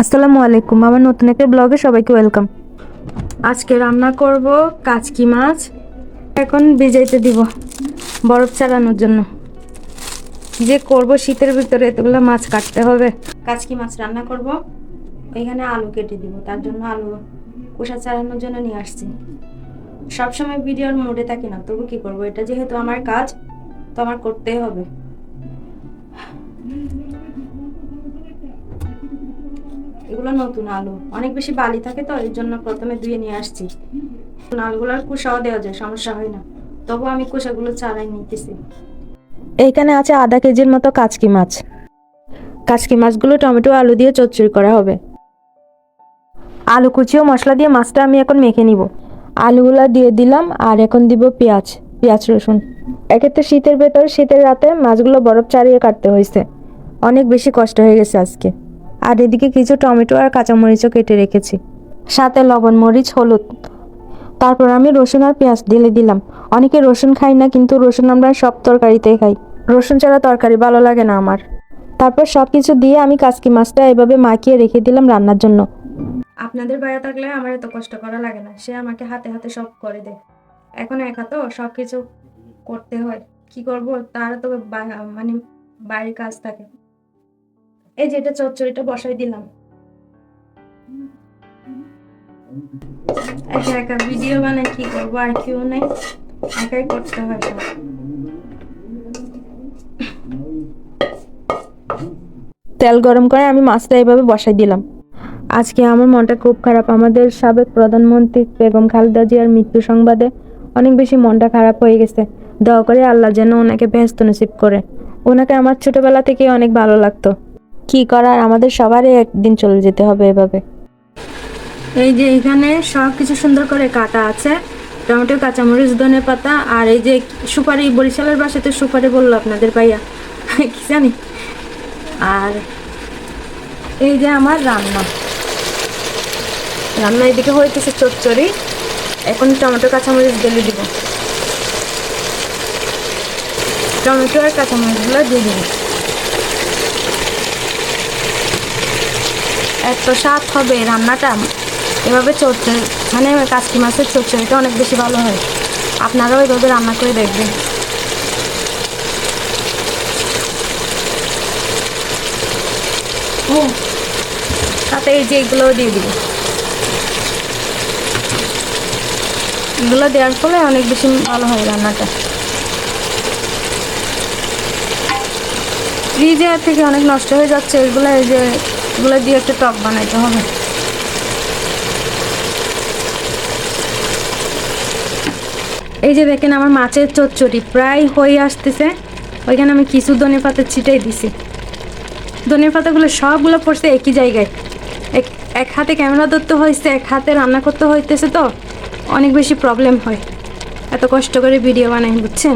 আসসালামু আলাইকুম, আমার নতুন একটা ব্লগে সবাইকে ওয়েলকাম। আজকে রান্না করব কাচকি মাছ। এখন ভিজাইতে দিব বরফ চালানোর জন্য। কি যে করব শীতের ভিতরে, এতগুলো মাছ কাটতে হবে। কাচকি মাছ রান্না করব। এখানে আলু কেটে দিব, তার জন্য আলু কোষা চালানোর জন্য নিয়ে আসছি। সবসময় ভিডিওর মোডে থাকি না, তবু কি করব, এটা যেহেতু আমার কাজ তো আমার করতেই হবে। এগুলো নতুন আলু, অনেক বেশি বালি থাকে তো, এর জন্য প্রথমে ধুয়ে নিয়ে আসছি। আলুগুলোর কুসাও দেওয়া যায়, সমস্যা হয় না, তবু আমি কুসাগুলো চালাই নিতেছি। এইখানে আছে আধা কেজির মতো কাচকি মাছ। কাচকি মাছগুলো টমেটো আলু দিয়ে চচ্চড়ি করা হবে। আলু কুচি ও মশলা দিয়ে মাছটা আমি এখন মেখে নিব। আলুগুলো দিয়ে দিলাম, আর এখন দিব পেঁয়াজ রসুন। এক্ষেত্রে শীতের ভেতর, শীতের রাতে মাছগুলো বরফ চালিয়ে কাটতে হয়েছে, অনেক বেশি কষ্ট হয়ে গেছে আজকে। আর এদিকে কিছু টমেটো আর কাঁচামরিচও কেটে রেখেছি, সাথে লবণ, মরিচ, হলুদ। তারপর আমি রসুন আর পেঁয়াজ ঢেলে দিলাম। অনেকে রসুন খাই না, কিন্তু রসুন আমরা সব তরকারিতেই খাই। রসুন ছাড়া তরকারি ভালো লাগে না আমার। তারপর সব কিছু দিয়ে আমি কাচকি মাছটা এভাবে মাখিয়ে রেখে দিলাম রান্নার জন্য। আপনাদের ভাইয়া থাকলে আমার এত কষ্ট করা লাগে না, সে আমাকে হাতে হাতে সব করে দেয়। এখন একা তো, সব কিছু করতে হয়, কি করব, তার তো মানে বাইরের কাজ থাকে। এই যে এটা চচ্চড়িটা বসাই দিলাম। একা একা ভিডিও বানাই, কি করবো, আর কেউ নেই, একাই করতে হয় সব। তেল গরম করে আমি মাছটা এইভাবে বসাই দিলাম। আজকে আমার মনটা খুব খারাপ। আমাদের সাবেক প্রধানমন্ত্রী বেগম খালেদা জিয়ার মৃত্যু সংবাদে অনেক বেশি মনটা খারাপ হয়ে গেছে। দোয়া করে আল্লাহ যেন ওনাকে বেহেশত নসিব করে। ওনাকে আমার ছোটবেলা থেকে অনেক ভালো লাগতো। কি করার, আমাদের সবারই একদিন চলে যেতে হবে এভাবে। এই যে এখানে সব কিছু সুন্দর করে কাটা আছে, টমেটো, কাঁচামরিচ, ধনে পাতা, আর এই যে সুপারি, বরিশালের বাসাতে সুপারি বললো আপনাদের ভাইয়া, কি জানি। আর এই যে আমার রান্না এদিকে হইতেছে চচ্চড়ি। এখন টমেটো, কাঁচামরিচ ঢেলে দিব। টমেটো আর কাঁচামরিচগুলো দিয়ে দিব। এত স্বাদ হবে রান্নাটা। এভাবে চচ্চড়ি, মানে কাচকি মাছের চচ্চড়িটা অনেক বেশি ভালো হয়। আপনারাও এভাবে রান্না করে দেখবেন। সাথে এই যে এগুলোও দিয়ে দিব। এগুলো দেওয়ার ফলে অনেক বেশি ভালো হয় রান্নাটা। ফ্রিজে থেকে অনেক নষ্ট হয়ে যাচ্ছে এগুলো। এই যে এগুলো দিয়ে একটা টক বানাইতে হবে। এই যে দেখেন আমার মাছের চচ্চড়ি প্রায় হয়ে আসতেছে। ওইখানে আমি কিছু ধনেপাতা ছিটাই দিছি। ধনেপাতাগুলো সবগুলো পড়ছে একই জায়গায়। এক হাতে ক্যামেরা ধরতে হয়েছে, এক হাতে রান্না করতে হইতেছে, তো অনেক বেশি প্রবলেম হয়। এত কষ্ট করে ভিডিও বানাই, বুঝছেন।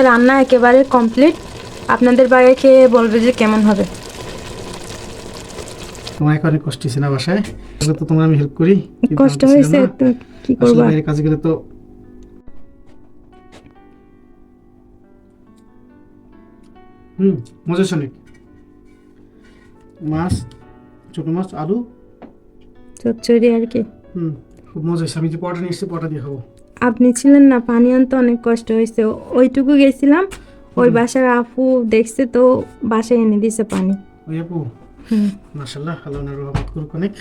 রান্না একেবারে কমপ্লিট। আপনাদের বাইরে খেয়ে বলবে যে কেমন হবে। তোমার অনেক কষ্ট হয়েছে না বাসায়? তো তোমার আমি হেল্প করি, কষ্ট হয়েছে তো কি করবো। বাইরের কাজগুলো তো মজা অনেক। মাছ, ছোট মাছ, আলু, চচ্চড়ি আর কি। খুব মজা হয়েছে। আমি যে পরোটা নিয়ে এসেছি, পরোটা দিয়ে খাবো। আপনি ছিলেন না, পানি আনতে অনেক কষ্ট হয়েছে। ওইটুকু গেছিলাম, ওই বাসার আপু দেখছে তো বাসায় এনে দিছে পানি। ওই আপু, মাশাআল্লাহ, আল্লাহ ওনার রহমত করুক অনেক।